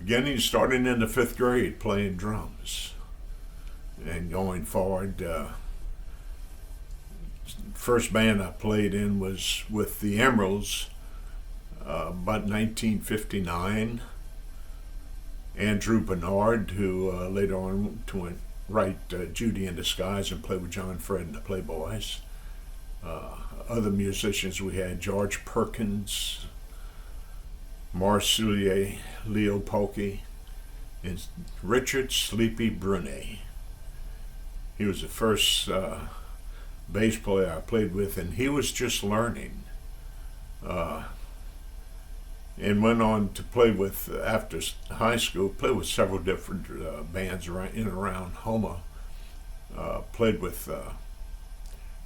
beginning, starting in the fifth grade, playing drums, and going forward. First band I played in was with the Emeralds, about 1959. Andrew Bernard, who later on went write Judy in Disguise and play with John Fred and the Playboys. Other musicians we had George Perkins, Marcelier, Leo Polke, and Richard Sleepy Brunet. He was the first bass player I played with, and he was just learning. And went on to play with, after high school, played with several different bands around, in and around Houma. Played with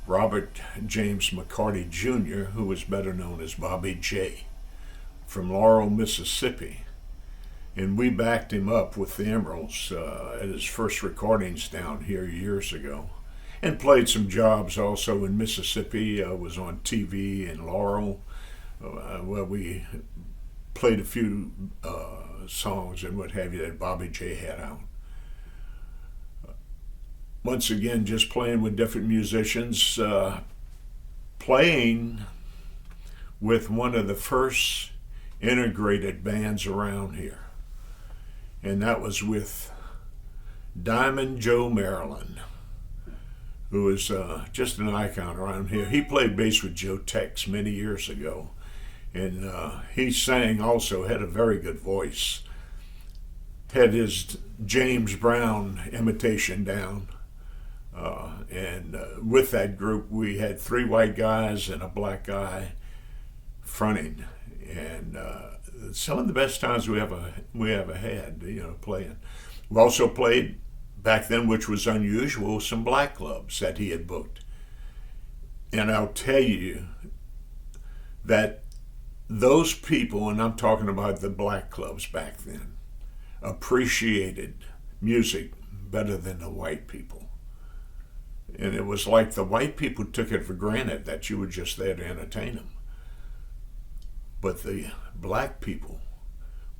Robert James McCarty Jr., who was better known as Bobby J, from Laurel, Mississippi. And we backed him up with the Emeralds at his first recordings down here years ago. And played some jobs also in Mississippi, was on TV in Laurel, where we played a few songs and what have you that Bobby J had out. Once again, just playing with different musicians, playing with one of the first integrated bands around here. And that was with Diamond Joe Maryland, who was just an icon around here. He played bass with Joe Tex many years ago. And he sang also, had a very good voice. Had his James Brown imitation down. And with that group, we had 3 white guys and a black guy fronting. And some of the best times we ever had, playing. We also played back then, which was unusual, some black clubs that he had booked. And I'll tell you that those people, and I'm talking about the black clubs back then, appreciated music better than the white people. And it was like the white people took it for granted that you were just there to entertain them. But the black people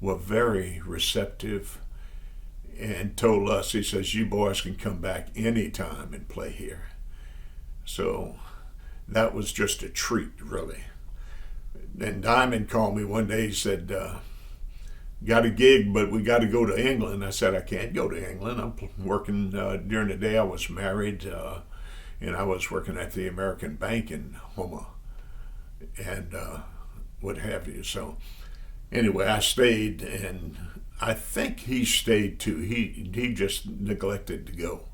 were very receptive and told us, he says, you boys can come back anytime and play here. So that was just a treat, really. And Diamond called me one day. He said, got a gig, but we got to go to England. I said, I can't go to England. I'm working during the day. I was married, and I was working at the American Bank in Houma and what have you. So anyway, I stayed, and I think he stayed too. He just neglected to go.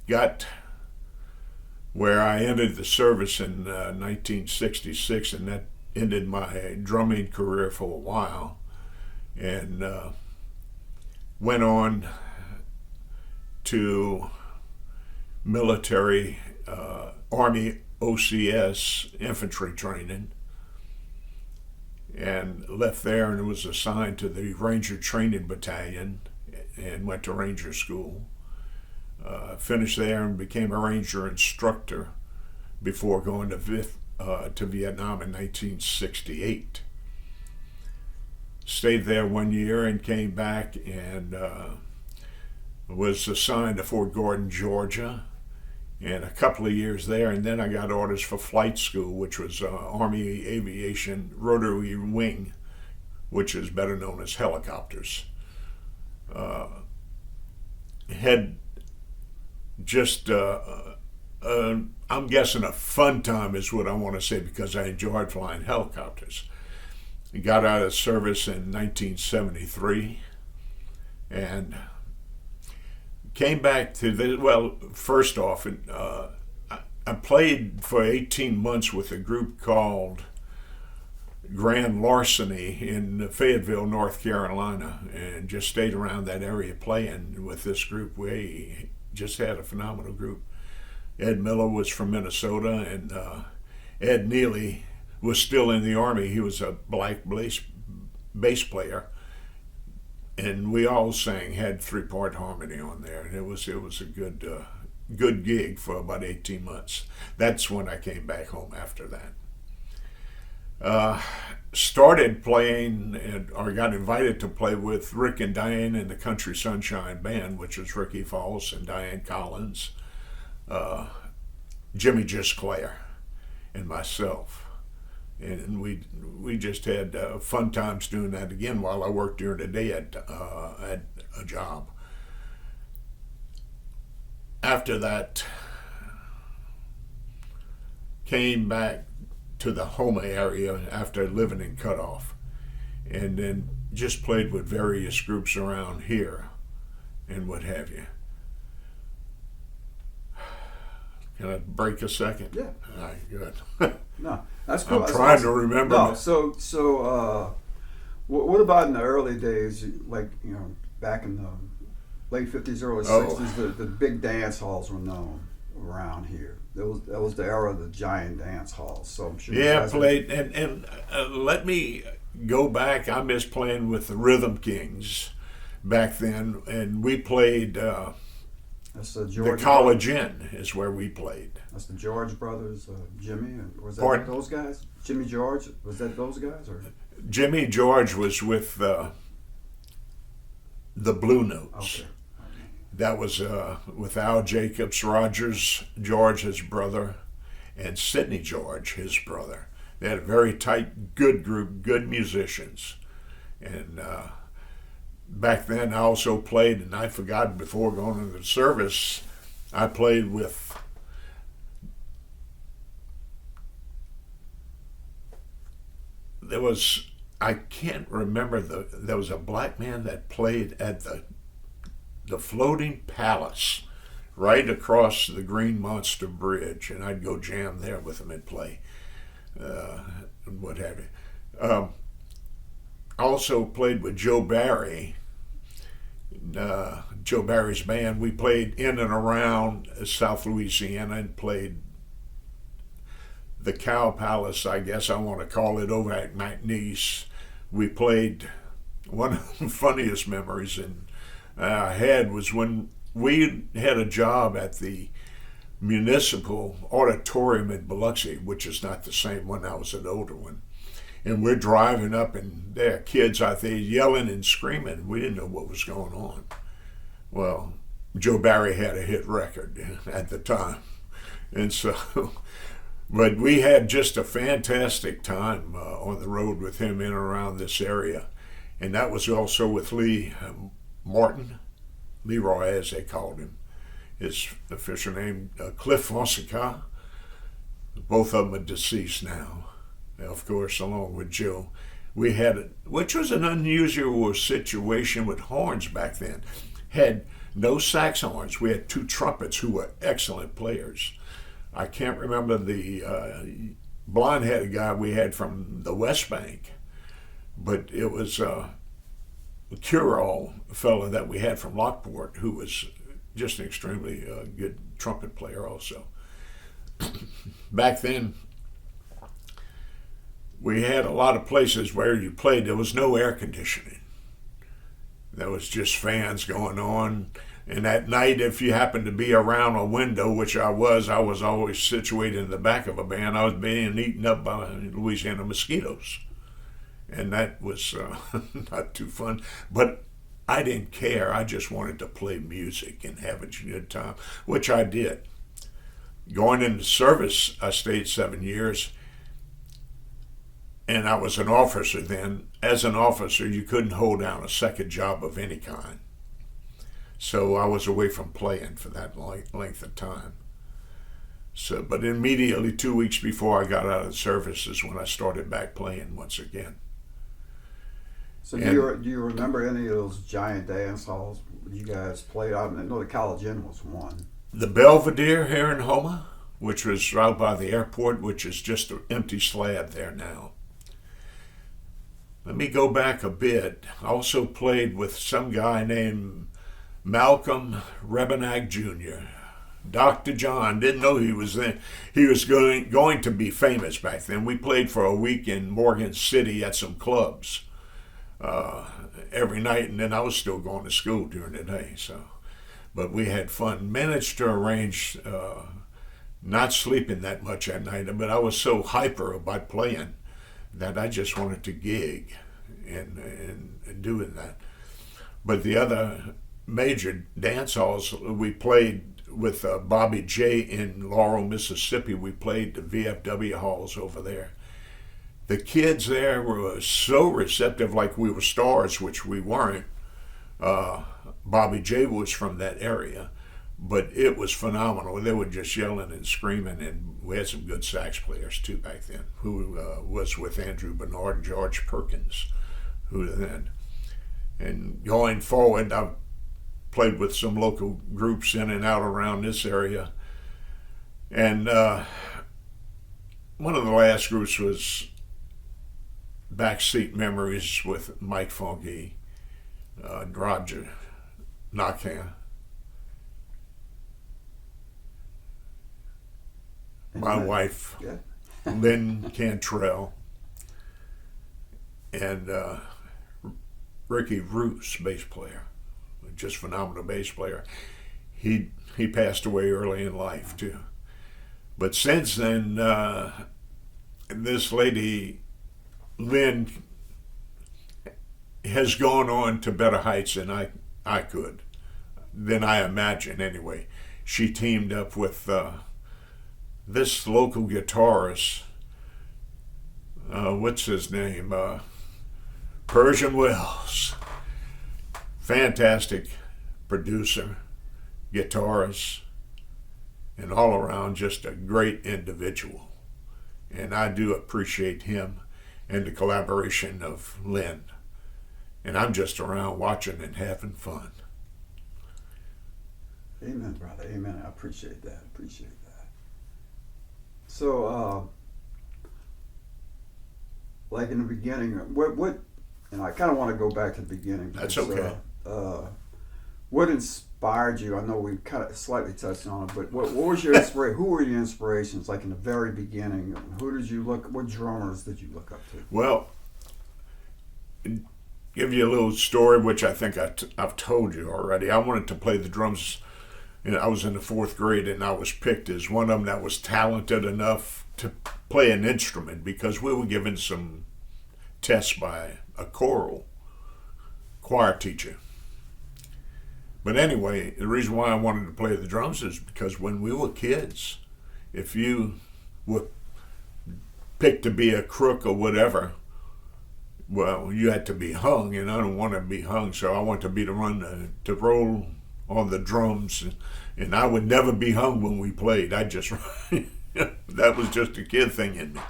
Got where I entered the service in 1966, and that ended my drumming career for a while, and went on to military Army OCS infantry training, and left there and was assigned to the Ranger Training Battalion and went to Ranger School. Finished there and became a Ranger instructor before going to Vietnam in 1968. Stayed there 1 year and came back and was assigned to Fort Gordon, Georgia, and a couple of years there, and then I got orders for flight school, which was Army Aviation Rotary Wing, which is better known as helicopters. Had just, I'm guessing a fun time is what I want to say, because I enjoyed flying helicopters. Got out of service in 1973 and came back to first off, I played for 18 months with a group called Grand Larceny in Fayetteville, North Carolina, and just stayed around that area playing with this group. We just had a phenomenal group. Ed Miller was from Minnesota, and Ed Neely was still in the Army. He was a black bass player, and we all sang, had 3-part harmony on there, and it was a good gig for about 18 months. That's when I came back home after that. Uh, Started playing or got invited to play with Rick and Diane in the Country Sunshine Band, which was Ricky Falls and Diane Collins, uh, Jimmy Just Clare, and myself. And we just had fun times doing that again while I worked during the day at a job. After that, came back to the Homa area after living in Cutoff, and then just played with various groups around here and what have you. Can I break a second? Yeah. All right, good. No, that's cool. I'm That's trying awesome. to remember. No, what about in the early days, like, back in the late 50s, early Oh. 60s, the big dance halls were known around here. That was the era of the giant dance halls. So I'm sure you Yeah, guys played, and let me go back. I miss playing with the Rhythm Kings back then, and we played that's the the George College Inn is where we played. That's the George brothers, Jimmy, and was that Pardon? those guys? Jimmy George, was that those guys or? Jimmy George was with the Blue Notes. Okay. That was with Al Jacobs, Rogers George, his brother, and Sidney George, his brother. They had a very tight, good group, good musicians. And back then, I also played, and I forgot before going into the service, I played with I can't remember there was a black man that played at the Floating Palace right across the Green Monster Bridge, and I'd go jam there with him and play, what have you. Also played with Joe Barry, Joe Barry's band. We played in and around South Louisiana and played the Cow Palace, I guess I want to call it, over at McNeese. We played, one of the funniest memories I had was when we had a job at the Municipal Auditorium in Biloxi, which is not the same one, that was an older one. And we're driving up, and there are kids out there yelling and screaming. We didn't know what was going on. Well, Joe Barry had a hit record at the time. And so, but we had just a fantastic time on the road with him in and around this area. And that was also with Lee Martin, Leroy as they called him. His official name, Cliff Fonseca. Both of them are deceased now, of course, along with Joe. We had, which was an unusual situation with horns back then. Had no sax horns. We had two trumpets who were excellent players. I can't remember the blonde-headed guy we had from the West Bank, but it was a cure-all fellow that we had from Lockport who was just an extremely good trumpet player also. Back then, we had a lot of places where you played. There was no air conditioning. There was just fans going on. And at night, if you happened to be around a window, which I was always situated in the back of a band, I was being eaten up by Louisiana mosquitoes. And that was not too fun. But I didn't care. I just wanted to play music and have a good time, which I did. Going into service, I stayed 7 years. And I was an officer then. As an officer, you couldn't hold down a second job of any kind. So I was away from playing for that length of time. So, but immediately 2 weeks before I got out of the service is when I started back playing once again. So do you remember any of those giant dance halls you guys played? I know the College Inn was one. The Belvedere here in Homa, which was right by the airport, which is just an empty slab there now. Let me go back a bit. I also played with some guy named Malcolm Rebenag Jr. Dr. John, didn't know he was there. He was going to be famous back then. We played for a week in Morgan City at some clubs every night, and then I was still going to school during the day. So, but we had fun. Managed to arrange not sleeping that much at night, but I was so hyper about playing that I just wanted to gig and doing that. But the other major dance halls, we played with Bobby J in Laurel, Mississippi. We played the VFW halls over there. The kids there were so receptive, like we were stars, which we weren't. Bobby J was from that area, but it was phenomenal. They were just yelling and screaming, and we had some good sax players too back then, who was with Andrew Bernard and George Perkins, who then. And going forward, I've played with some local groups in and out around this area. And one of the last groups was Backseat Memories with Mike Funky, Roger Knockhand, my wife, Lynn Cantrelle, and Ricky Roos, bass player, just phenomenal bass player. He passed away early in life too. But since then, this lady, Lynn, has gone on to better heights than I could, than I imagine anyway. She teamed up with this local guitarist, what's his name? Persian Wells. Fantastic producer, guitarist, and all around just a great individual. And I do appreciate him and the collaboration of Lynn. And I'm just around watching and having fun. Amen, brother. Amen. I appreciate that. So, like in the beginning, what? And I kind of want to go back to the beginning. That's okay. What inspired you? I know we kind of slightly touched on it, but what was your inspiration? Who were your inspirations? Like in the very beginning, who did you look? What drummers did you look up to? Well, give you a little story, which I think I've told you already. I wanted to play the drums. I was in the 4th grade, and I was picked as one of them that was talented enough to play an instrument because we were given some tests by a choir teacher. But anyway, the reason why I wanted to play the drums is because when we were kids, if you were picked to be a crook or whatever, well, you had to be hung, and I don't want to be hung, so I want to be the one to roll on the drums, and I would never be hung when we played. I just that was just a kid thing in me.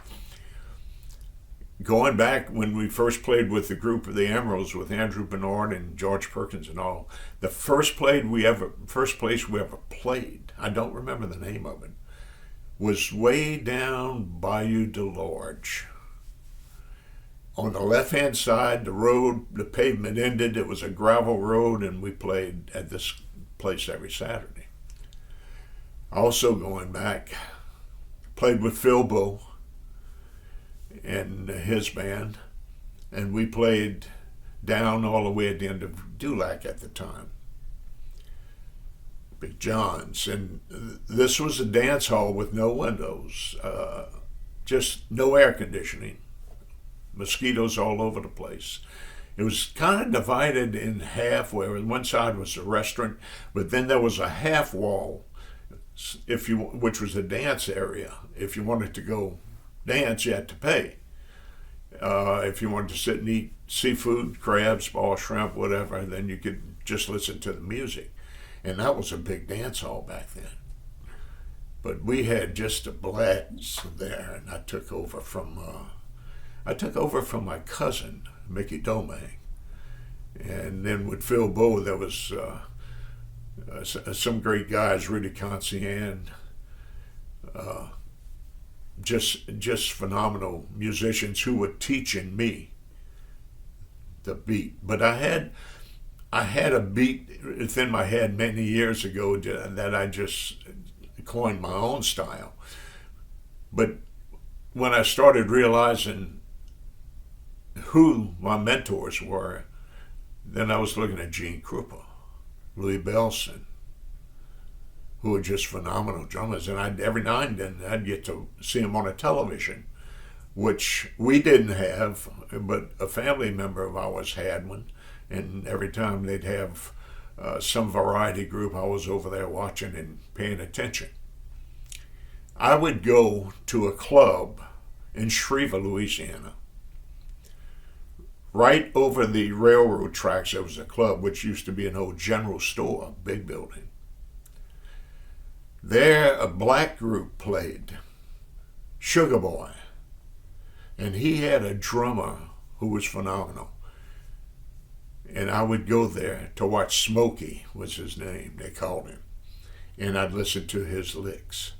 Going back when we first played with the group of the Emeralds with Andrew Bernard and George Perkins and all, the first place we ever played, I don't remember the name of it, was way down Bayou DeLarge. On the left-hand side, the road, the pavement ended. It was a gravel road, and we played at this place every Saturday. Also going back, played with Phil Bow and his band, and we played down all the way at the end of Dulac at the time, Big John's, and this was a dance hall with no windows, just no air conditioning, mosquitoes all over the place. It was kind of divided in half, where one side was a restaurant, but then there was a half wall, which was a dance area. If you wanted to go dance, you had to pay. If you wanted to sit and eat seafood, crabs, ball, shrimp, whatever, then you could just listen to the music. And that was a big dance hall back then. But we had just a blast there, and I took over from my cousin, Mickey Domingue. And then with Phil Bow, there was some great guys, Rudy Cancian, just phenomenal musicians who were teaching me the beat. But I had a beat within my head many years ago that I just coined my own style. But when I started realizing who my mentors were, then I was looking at Gene Krupa, Louis Bellson, who were just phenomenal drummers. And every now and then I'd get to see them on a television which we didn't have, but a family member of ours had one. And every time they'd have some variety group, I was over there watching and paying attention. I would go to a club in Shreveport, Louisiana. Right over the railroad tracks, there was a club which used to be an old general store, big building. There, a black group played, Sugar Boy, and he had a drummer who was phenomenal. And I would go there to watch Smokey, was his name, they called him, and I'd listen to his licks.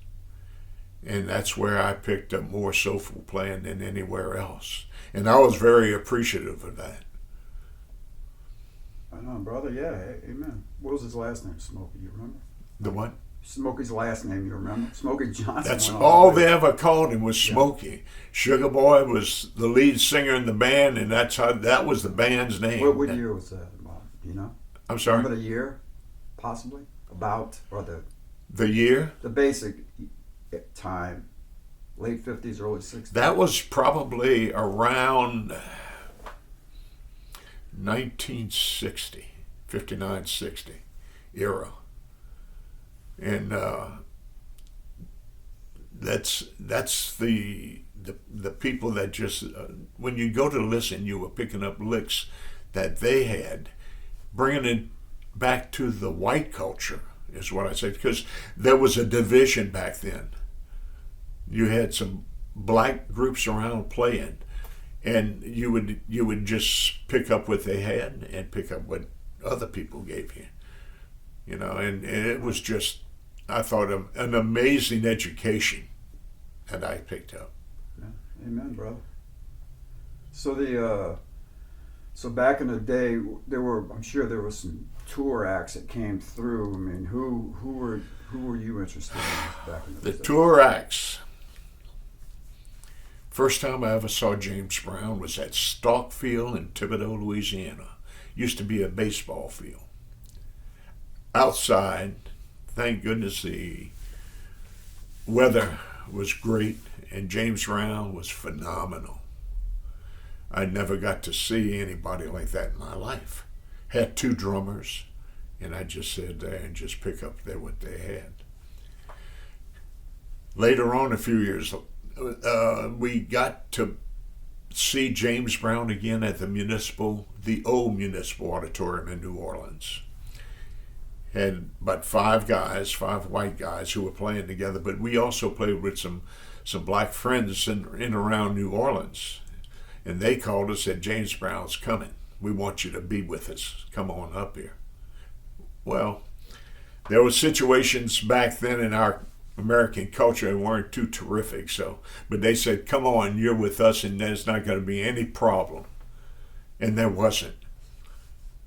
And that's where I picked up more soulful playing than anywhere else. And I was very appreciative of that. I know, brother. Yeah, amen. What was his last name, Smokey? You remember? The what? Smokey's last name, you remember? Smokey Johnson. That's all they ever called him was Smokey. Yeah. Sugar Boy was the lead singer in the band, and that was the band's name. What year was that, Bob? Do you know? I'm sorry? Remember the year, possibly? Or the year? The basic time, late 50s, early 60s. That was probably around 1960, 59, 60 era. And that's the people that just, when you go to listen, you were picking up licks that they had, bringing it back to the white culture, is what I say, because there was a division back then. You had some black groups around playing, and you would just pick up what they had and pick up what other people gave you, and it was just, I thought, an amazing education that I picked up. Yeah. Amen, brother. So so back in the day, I'm sure there were some tour acts that came through. I mean, who were you interested in back in the day? The tour acts. First time I ever saw James Brown was at Stalk Field in Thibodaux, Louisiana. Used to be a baseball field. Outside, thank goodness the weather was great, and James Brown was phenomenal. I never got to see anybody like that in my life. Had two drummers, and I just sit there and just pick up what they had. Later on, a few years, we got to see James Brown again at the old municipal auditorium in New Orleans. Had about five white guys who were playing together, but we also played with some black friends in around New Orleans. And they called us, said, James Brown's coming. We want you to be with us. Come on up here. Well, there were situations back then in our American culture that weren't too terrific, but they said, come on, you're with us and there's not going to be any problem. And there wasn't.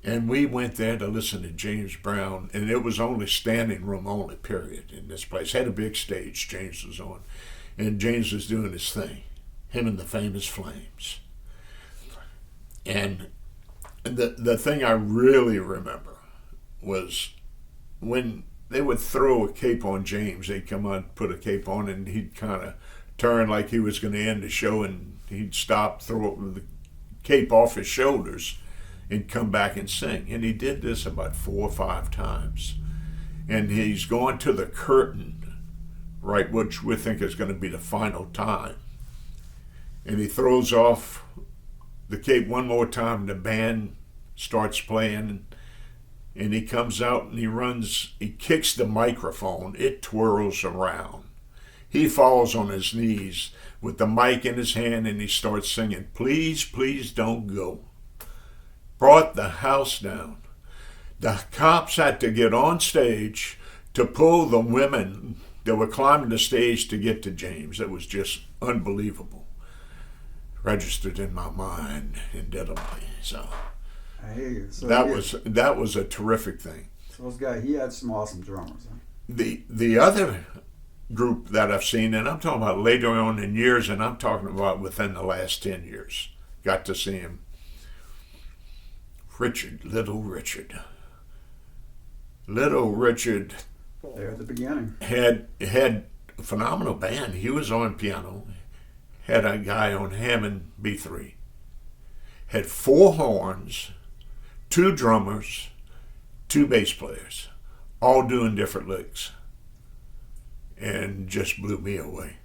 And we went there to listen to James Brown, and it was only standing room only, period, in this place. Had a big stage James was on, and James was doing his thing, him and the Famous Flames. And the thing I really remember was when they would throw a cape on James, they'd come out, put a cape on, and he'd kind of turn like he was going to end the show, and he'd stop, throw the cape off his shoulders, and come back and sing. And he did this about 4 or 5 times. And he's going to the curtain, right, which we think is going to be the final time. And he throws off the cape one more time, and the band starts playing, and he comes out and he kicks the microphone, it twirls around. He falls on his knees with the mic in his hand, and he starts singing, Please, Please Don't Go. Brought the house down. The cops had to get on stage to pull the women that were climbing the stage to get to James. It was just unbelievable. Registered in my mind indelibly. So I hear you. So that was a terrific thing. So those guys, he had some awesome drummers. Huh? The other group that I've seen, and I'm talking about later on in years, and I'm talking about within the last 10 years, got to see him. Little Richard. There at the beginning. Had a phenomenal band. He was on piano. had a guy on Hammond B3, had 4 horns, 2 drummers, 2 bass players, all doing different licks, and just blew me away.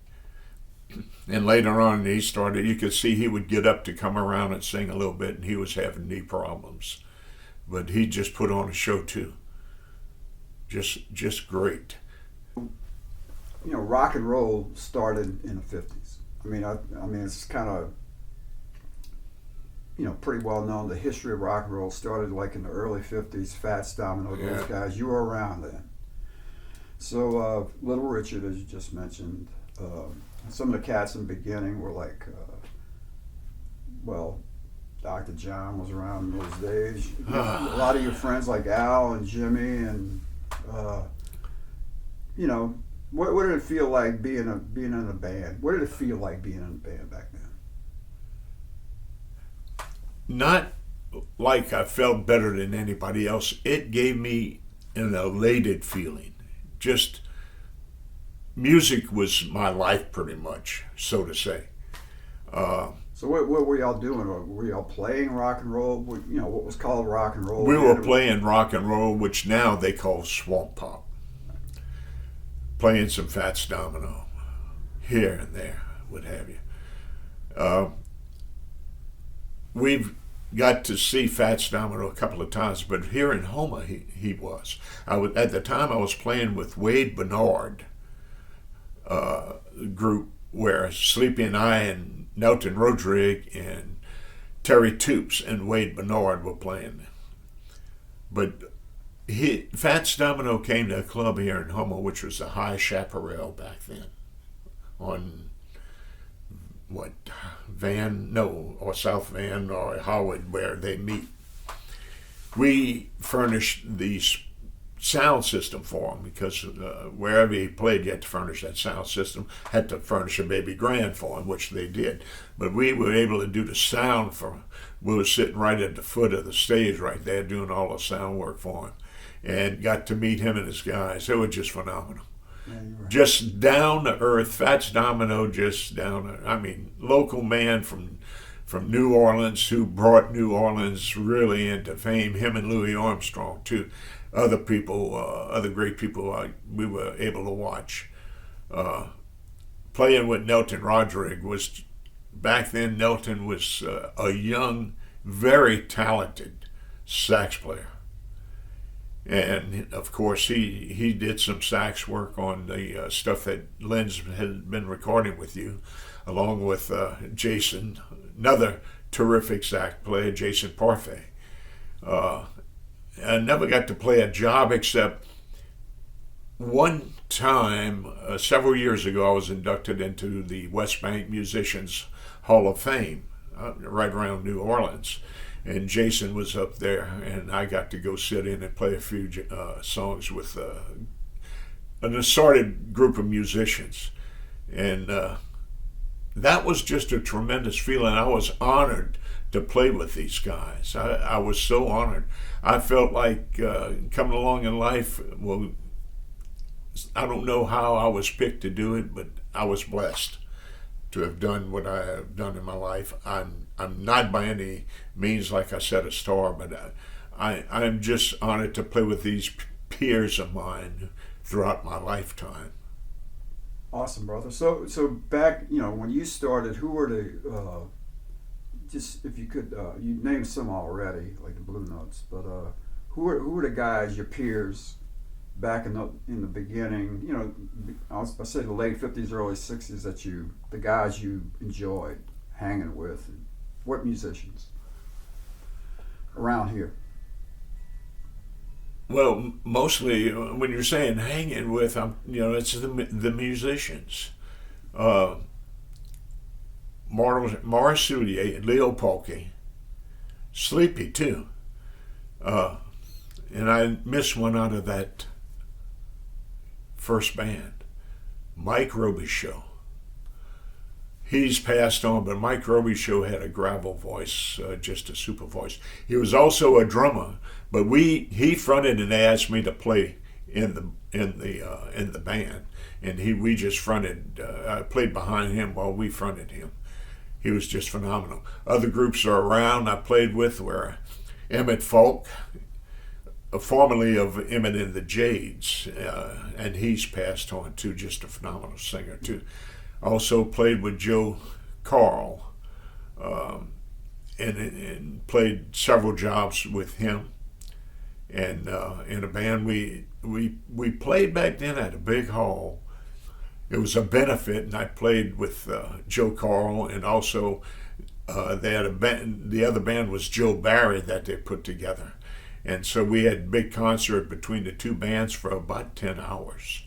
And later on, you could see he would get up to come around and sing a little bit, and he was having knee problems. But he just put on a show too. Just great. You know, rock and roll started in the 50s. I mean, it's kind of, you know, pretty well known. The history of rock and roll started like in the early 50s. Fats Domino, those guys, you were around then. So Little Richard, as you just mentioned, some of the cats in the beginning were like, well, Dr. John was around in those days. A lot of your friends like Al and Jimmy, and you know, what did it feel like being in a band? What did it feel like being in a band back then? Not like I felt better than anybody else. It gave me an elated feeling. Just music was my life, pretty much, so to say. So what were y'all doing? Were y'all playing rock and roll? You know, what was called rock and roll? We were playing rock and roll, which now they call swamp pop. Playing some Fats Domino here and there, what have you. We've got to see Fats Domino a couple of times, but here in Houma he was. At the time I was playing with Wade Bernard, group where Sleepy and I and Nelton Rodrigue and Terry Toops and Wade Bernard were playing. But Fats Domino came to a club here in Houma, which was the High Chaparral back then, on or South Van or Howard, where they meet. We furnished the sound system for him, because wherever he played, you had to furnish that sound system. Had to furnish a baby grand for him, which they did. But we were able to do the sound for him. We were sitting right at the foot of the stage right there, doing all the sound work for him, and got to meet him and his guys. They were just phenomenal. Yeah, right. Just down to earth. Fats Domino, just down to, I mean, local man from New Orleans, who brought New Orleans really into fame. Him and Louis Armstrong too. Other people, other great people we were able to watch. Playing with Nelton Rodrigue was, back then Nelton was a young, very talented sax player. And of course he did some sax work on the stuff that Lynn's had been recording with you, along with Jason, another terrific sax player, Jason Parfait. I never got to play a job, except one time, several years ago, I was inducted into the West Bank Musicians Hall of Fame, right around New Orleans. And Jason was up there, and I got to go sit in and play a few songs with an assorted group of musicians. And that was just a tremendous feeling. I was honored to play with these guys. I was so honored. I felt like coming along in life, well, I don't know how I was picked to do it, but I was blessed to have done what I have done in my life. I'm not by any means, like I said, a star, but I'm just honored to play with these peers of mine throughout my lifetime. Awesome, brother. So back, you know, when you started, who were the just, if you could, you named some already, like the Blue Notes, but who were the guys, your peers, back in the beginning? You know, I say the late 50s, early 60s, the guys you enjoyed hanging with. And what musicians around here? Well, mostly when you're saying hanging with, it's the musicians. Morris Soulier, Leo Polke, Sleepy too. And I missed one out of that first band, Mike Robichaud. He's passed on, but Mike Robichaud had a gravel voice, just a super voice. He was also a drummer, but he fronted and asked me to play in the band, and we just fronted. I played behind him while we fronted him. He was just phenomenal. Other groups are around I played with were Emmett Falk, formerly of Emmett and the Jades, and he's passed on too. Just a phenomenal singer too. Also played with Joe Carl, and played several jobs with him. And in a band, we played back then at a big hall. It was a benefit, and I played with Joe Carl, and also they had a band. The other band was Joe Barry that they put together, and so we had a big concert between the two bands for about 10 hours,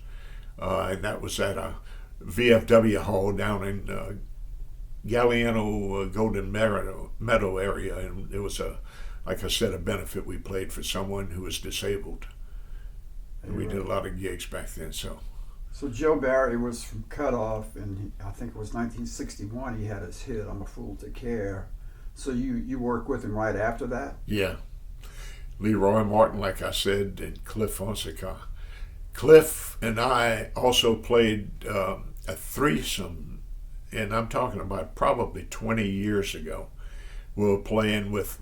and that was at a VFW hall down in Galliano Golden Meadow area, and it was like I said, a benefit. We played for someone who was disabled, and we did a lot of gigs back then. So Joe Barry was from Cutoff, and I think it was 1961 he had his hit, I'm a Fool to Care. So you worked with him right after that? Yeah. Leroy Martin, like I said, and Cliff Fonseca. Cliff and I also played a threesome, and I'm talking about probably 20 years ago. We were playing with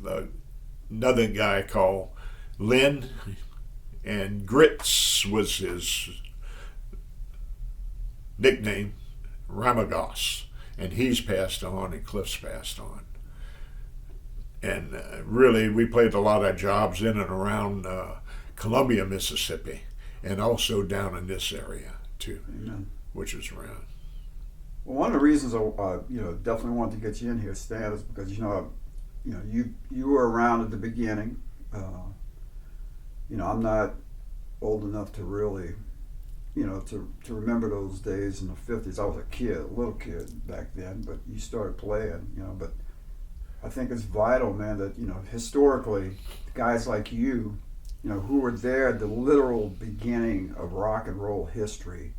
another guy called Lynn, and Grits was his nickname, Ramagos, and he's passed on, and Cliff's passed on. And really, we played a lot of jobs in and around Columbia, Mississippi, and also down in this area too. Amen. Which was around. Well, one of the reasons I definitely wanted to get you in here, Stan, is because you were around at the beginning. I'm not old enough to really, to remember those days in the 50s. I was a little kid back then, but you started playing, but I think it's vital, man, that, historically, guys like you, who were there at the literal beginning of rock and roll history,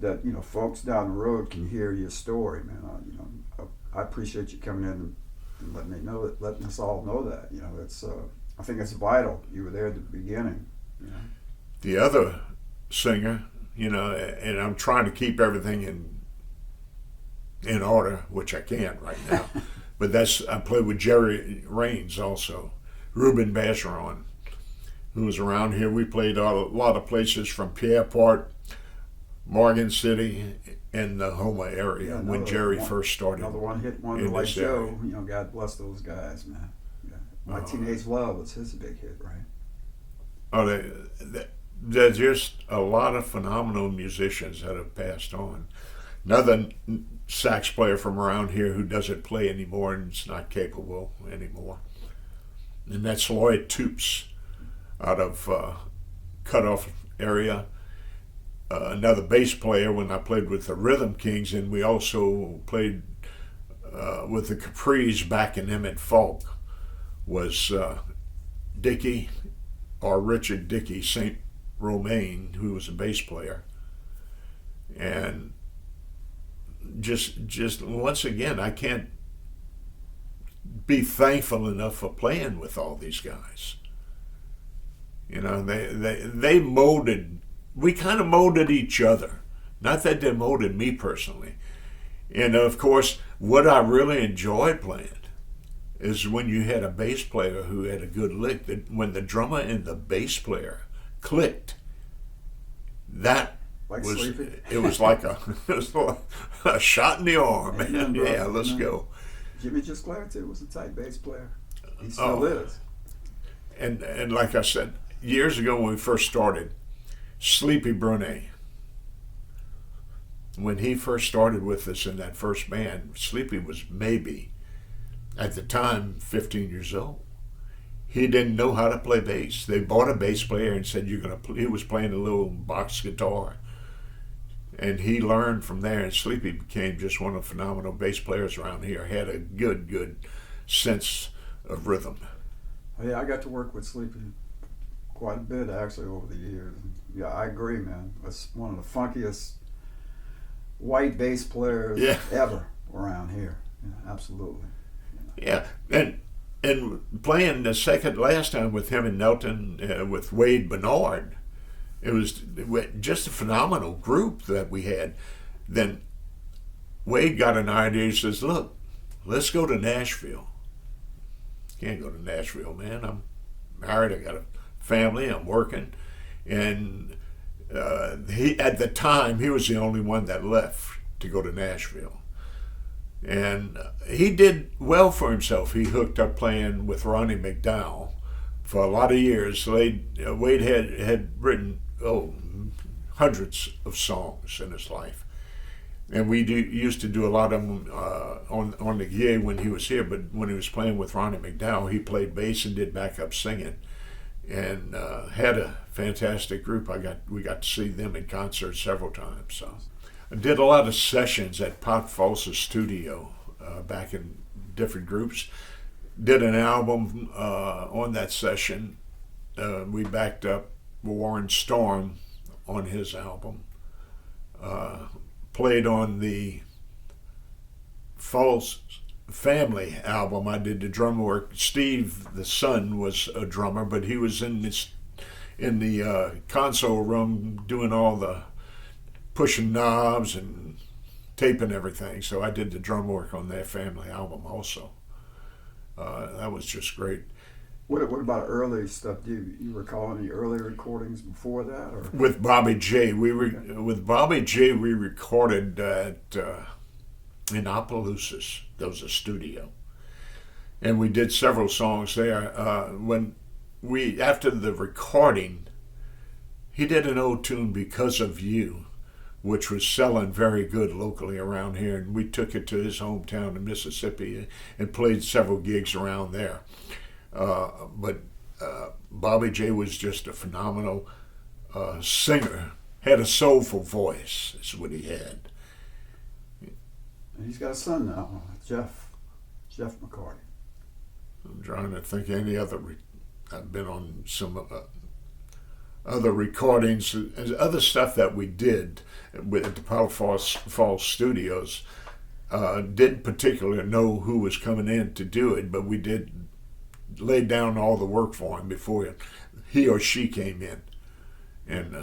that, folks down the road can hear your story, man. I appreciate you coming in and letting us all know that, it's, I think it's vital. You were there at the beginning, The other singer, and I'm trying to keep everything in order, which I can't right now. But I played with Jerry Raines also, Ruben Bacheron, who was around here. We played a lot of places from Pierreport, Morgan City, and the Houma area when Jerry first started. Another one-hit wonder like Joe. God bless those guys, man. Yeah. My Teenage Love was his big hit, right? Oh, there's just a lot of phenomenal musicians that have passed on. Another sax player from around here who doesn't play anymore and is not capable anymore, and that's Lloyd Toops out of Cutoff area. Another bass player when I played with the Rhythm Kings, and we also played with the Capris back in Emmett Falk, was Dickie, or Richard Dickey St. Romain, who was a bass player. And just once again, I can't be thankful enough for playing with all these guys. They molded, we kind of molded each other. Not that they molded me personally. And of course, what I really enjoyed playing is when you had a bass player who had a good lick, that when the drummer and the bass player clicked, that like was Sleepy? It was like a shot in the arm. Amen, Yeah, let's go. Jimmy Gisclarty was a tight bass player. He still is. And like I said, years ago when we first started, Sleepy Brunet, when he first started with us in that first band, Sleepy was maybe, at the time, 15 years old. He didn't know how to play bass. They bought a bass player and said, "You're gonna play." He was playing a little box guitar, and he learned from there. And Sleepy became just one of the phenomenal bass players around here. Had a good sense of rhythm. Yeah, I got to work with Sleepy quite a bit actually over the years. Yeah, I agree, man. That's one of the funkiest white bass players ever around here. Yeah, absolutely. Yeah, and and playing the second last time with him and Nelton, with Wade Bernard, it was just a phenomenal group that we had. Then Wade got an idea. He says, "Look, let's go to Nashville." Can't go to Nashville, man. I'm married. I got a family. I'm working, and he at the time he was the only one that left to go to Nashville, and he did well for himself. He hooked up playing with Ronnie McDowell for a lot of years. Wade had written hundreds of songs in his life. And we used to do a lot of them on the gig when he was here. But when he was playing with Ronnie McDowell, he played bass and did backup singing, and had a fantastic group. We got to see them in concert several times. So I did a lot of sessions at Pot Falsa's studio back in different groups. Did an album on that session. We backed up Warren Storm on his album. Played on the False Family album. I did the drum work. Steve, the son, was a drummer, but he was in the console room doing all the pushing knobs and taping everything. So I did the drum work on their Family album also. That was just great. What about early stuff? Do you recall any early recordings before that? Or? With Bobby J, we recorded at in Opelousas. There was a studio, and we did several songs there. After the recording, he did an old tune, "Because of You," which was selling very good locally around here, and we took it to his hometown in Mississippi and played several gigs around there. But Bobby J was just a phenomenal singer. Had a soulful voice. Is what he had. And he's got a son now, Jeff McCarty. I'm trying to think any other. I've been on some other recordings, other stuff that we did at the Powell Falls Studios. Didn't particularly know who was coming in to do it, but we did lay down all the work for him before he or she came in, and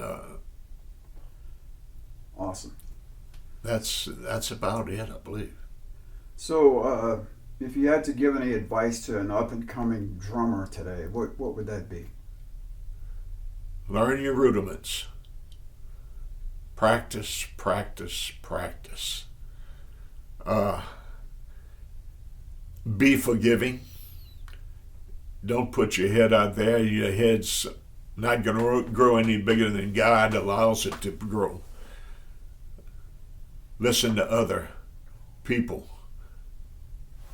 awesome. That's about it, I believe. So, if you had to give any advice to an up and coming drummer today, what would that be? Learn your rudiments. Practice, practice, practice. Be forgiving. Don't put your head out there. Your head's not going to grow any bigger than God allows it to grow. Listen to other people.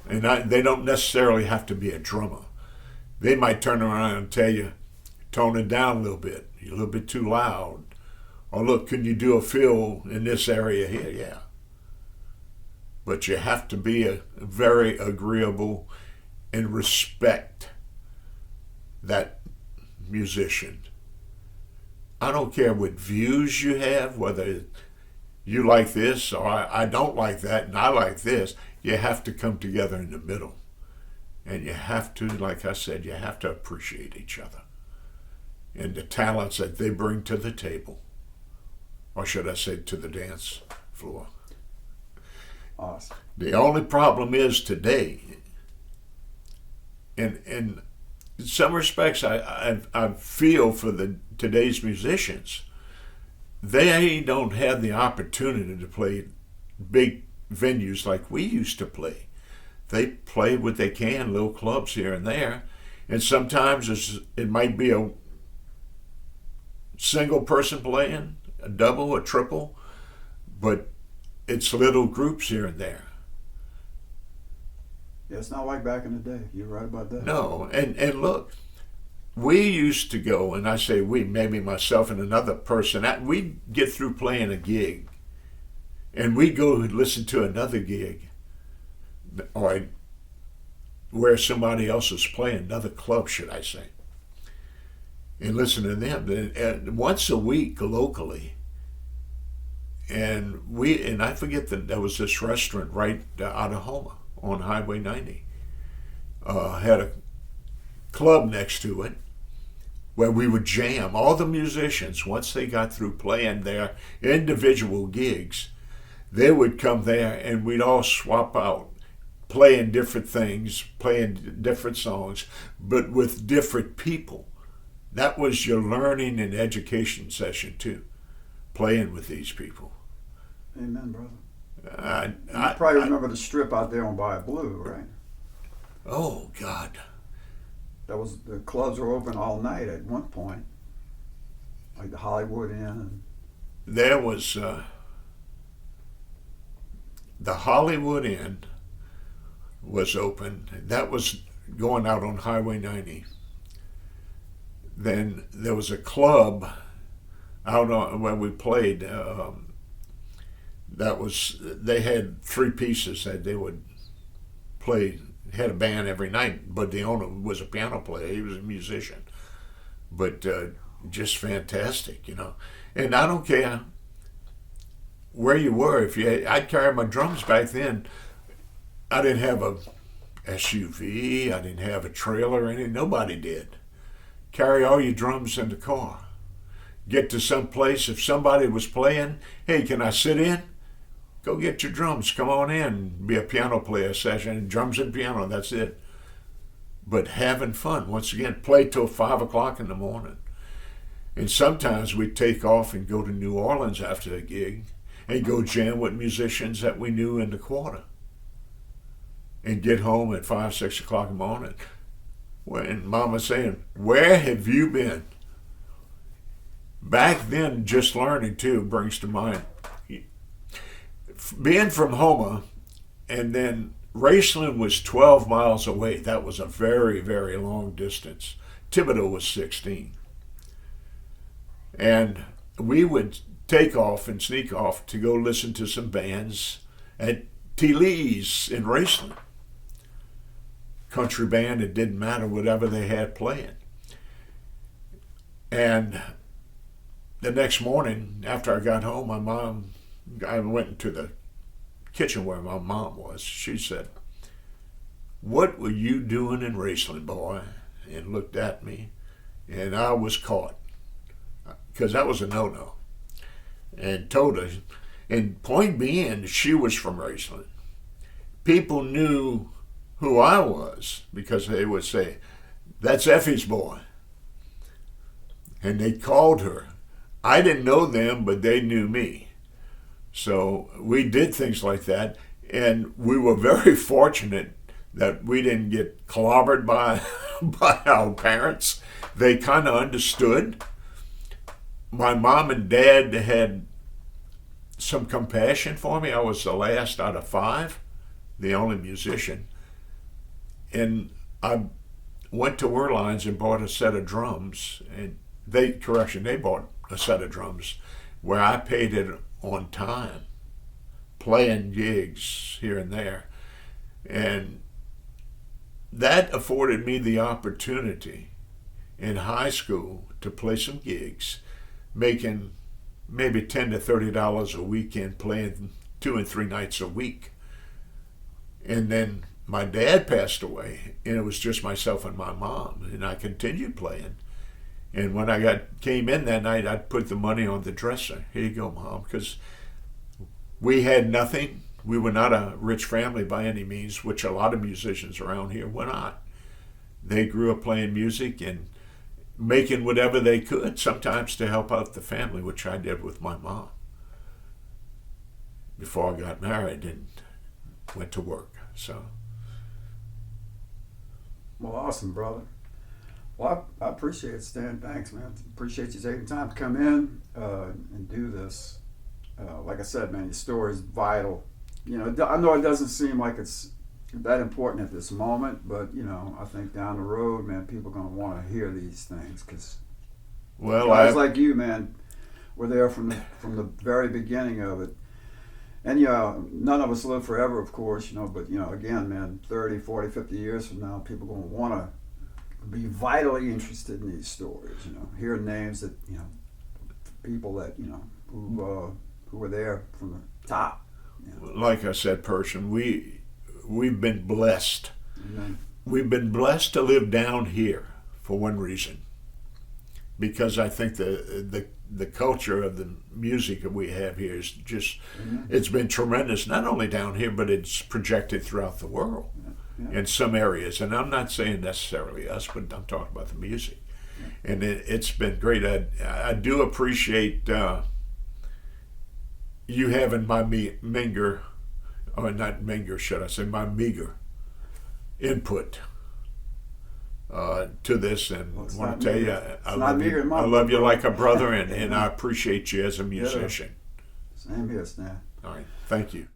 And they don't necessarily have to be a drummer. They might turn around and tell you, tone it down a little bit. You're a little bit too loud. Or look, can you do a fill in this area here? Yeah. But you have to be a very agreeable and respect that musician. I don't care what views you have, whether you like this or I don't like that and I like this. You have to come together in the middle. And you have to, like I said, you have to appreciate each other and the talents that they bring to the table. Or should I say to the dance floor. Awesome. The only problem is today, and in some respects I feel for today's musicians, they don't have the opportunity to play big venues like we used to play. They play what they can, little clubs here and there, and sometimes it might be a single person playing, a double, a triple, but it's little groups here and there. Yeah, it's not like back in the day. You're right about that. No, and look, we used to go, and I say we, maybe myself and another person, we'd get through playing a gig, and we'd go listen to another gig, or where somebody else is playing, another club, should I say, and listen to them. And once a week locally, and I forget that there was this restaurant right out of Houma on Highway 90, had a club next to it where we would jam. All the musicians, once they got through playing their individual gigs, they would come there and we'd all swap out, playing different things, playing different songs, but with different people. That was your learning and education session too, playing with these people. Amen, brother. You probably remember the strip out there on Bayou Blue, right? Oh, God. The clubs were open all night at one point, like the Hollywood Inn. There was the Hollywood Inn was open. That was going out on Highway 90. Then there was a club out on where we played. They had three pieces that they would play. Had a band every night, but the owner was a piano player. He was a musician, but just fantastic, you know. And I don't care where you were. I'd carry my drums back then. I didn't have a SUV. I didn't have a trailer or anything. Nobody did. Carry all your drums in the car. Get to some place. If somebody was playing, hey, can I sit in? Go get your drums. Come on in. Be a piano player session. Drums and piano. That's it. But having fun. Once again, play till 5 o'clock in the morning. And sometimes we'd take off and go to New Orleans after the gig and go jam with musicians that we knew in the quarter. And get home at 5, 6 o'clock in the morning. And Mama saying, where have you been? Back then, just learning too brings to mind. Being from Houma, and then Raceland was 12 miles away. That was a very, very long distance. Thibodeau was 16. And we would take off and sneak off to go listen to some bands at T. Lee's in Raceland. Country band, it didn't matter, whatever they had playing. And the next morning, after I got home, I went into the kitchen where my mom was. She said, what were you doing in Raceland, boy? And looked at me, and I was caught, because that was a no-no. And told her, and point being, she was from Raceland. People knew who I was, because they would say, that's Effie's boy. And they called her. I didn't know them, but they knew me. So we did things like that, and we were very fortunate that we didn't get clobbered by our parents. They kind of understood. My mom and dad had some compassion for me. I was the last out of 5, the only musician. And I went to Werlines and bought a set of drums, and they bought a set of drums where I paid it on time, playing gigs here and there. And that afforded me the opportunity in high school to play some gigs, making maybe $10 to $30 a weekend, playing 2 and 3 nights a week. And then my dad passed away, and it was just myself and my mom, and I continued playing. And when I came in that night, I'd put the money on the dresser. Here you go, Mom, because we had nothing. We were not a rich family by any means, which a lot of musicians around here were not. They grew up playing music and making whatever they could, sometimes to help out the family, which I did with my mom before I got married and went to work. So. Well, awesome, brother. Well, I appreciate it, Stan. Thanks, man. Appreciate you taking time to come in and do this. Like I said, man, your story is vital. You know, I know it doesn't seem like it's that important at this moment, but, you know, I think down the road, man, people are going to want to hear these things because guys like you, man, were there from the very beginning of it. And, you know, none of us live forever, of course, you know, but, you know, again, man, 30, 40, 50 years from now, people are going to want to be vitally interested in these stories, you know, hear names that, you know, people that, you know, who were there from the top. You know. Like I said, Pershing, we've been blessed. Amen. we've been blessed to live down here for one reason, because I think the culture of the music that we have here is just, it's been tremendous, not only down here, but it's projected throughout the world in some areas. And I'm not saying necessarily us, but I'm talking about the music. And it's been great. I do appreciate you having my meager, or not meager, should I say, my meager input to this, and Well, want to tell you, I love meager in you. my I love you book, like a brother. brother, and I appreciate you as a musician. Same here, Stan. All right, thank you.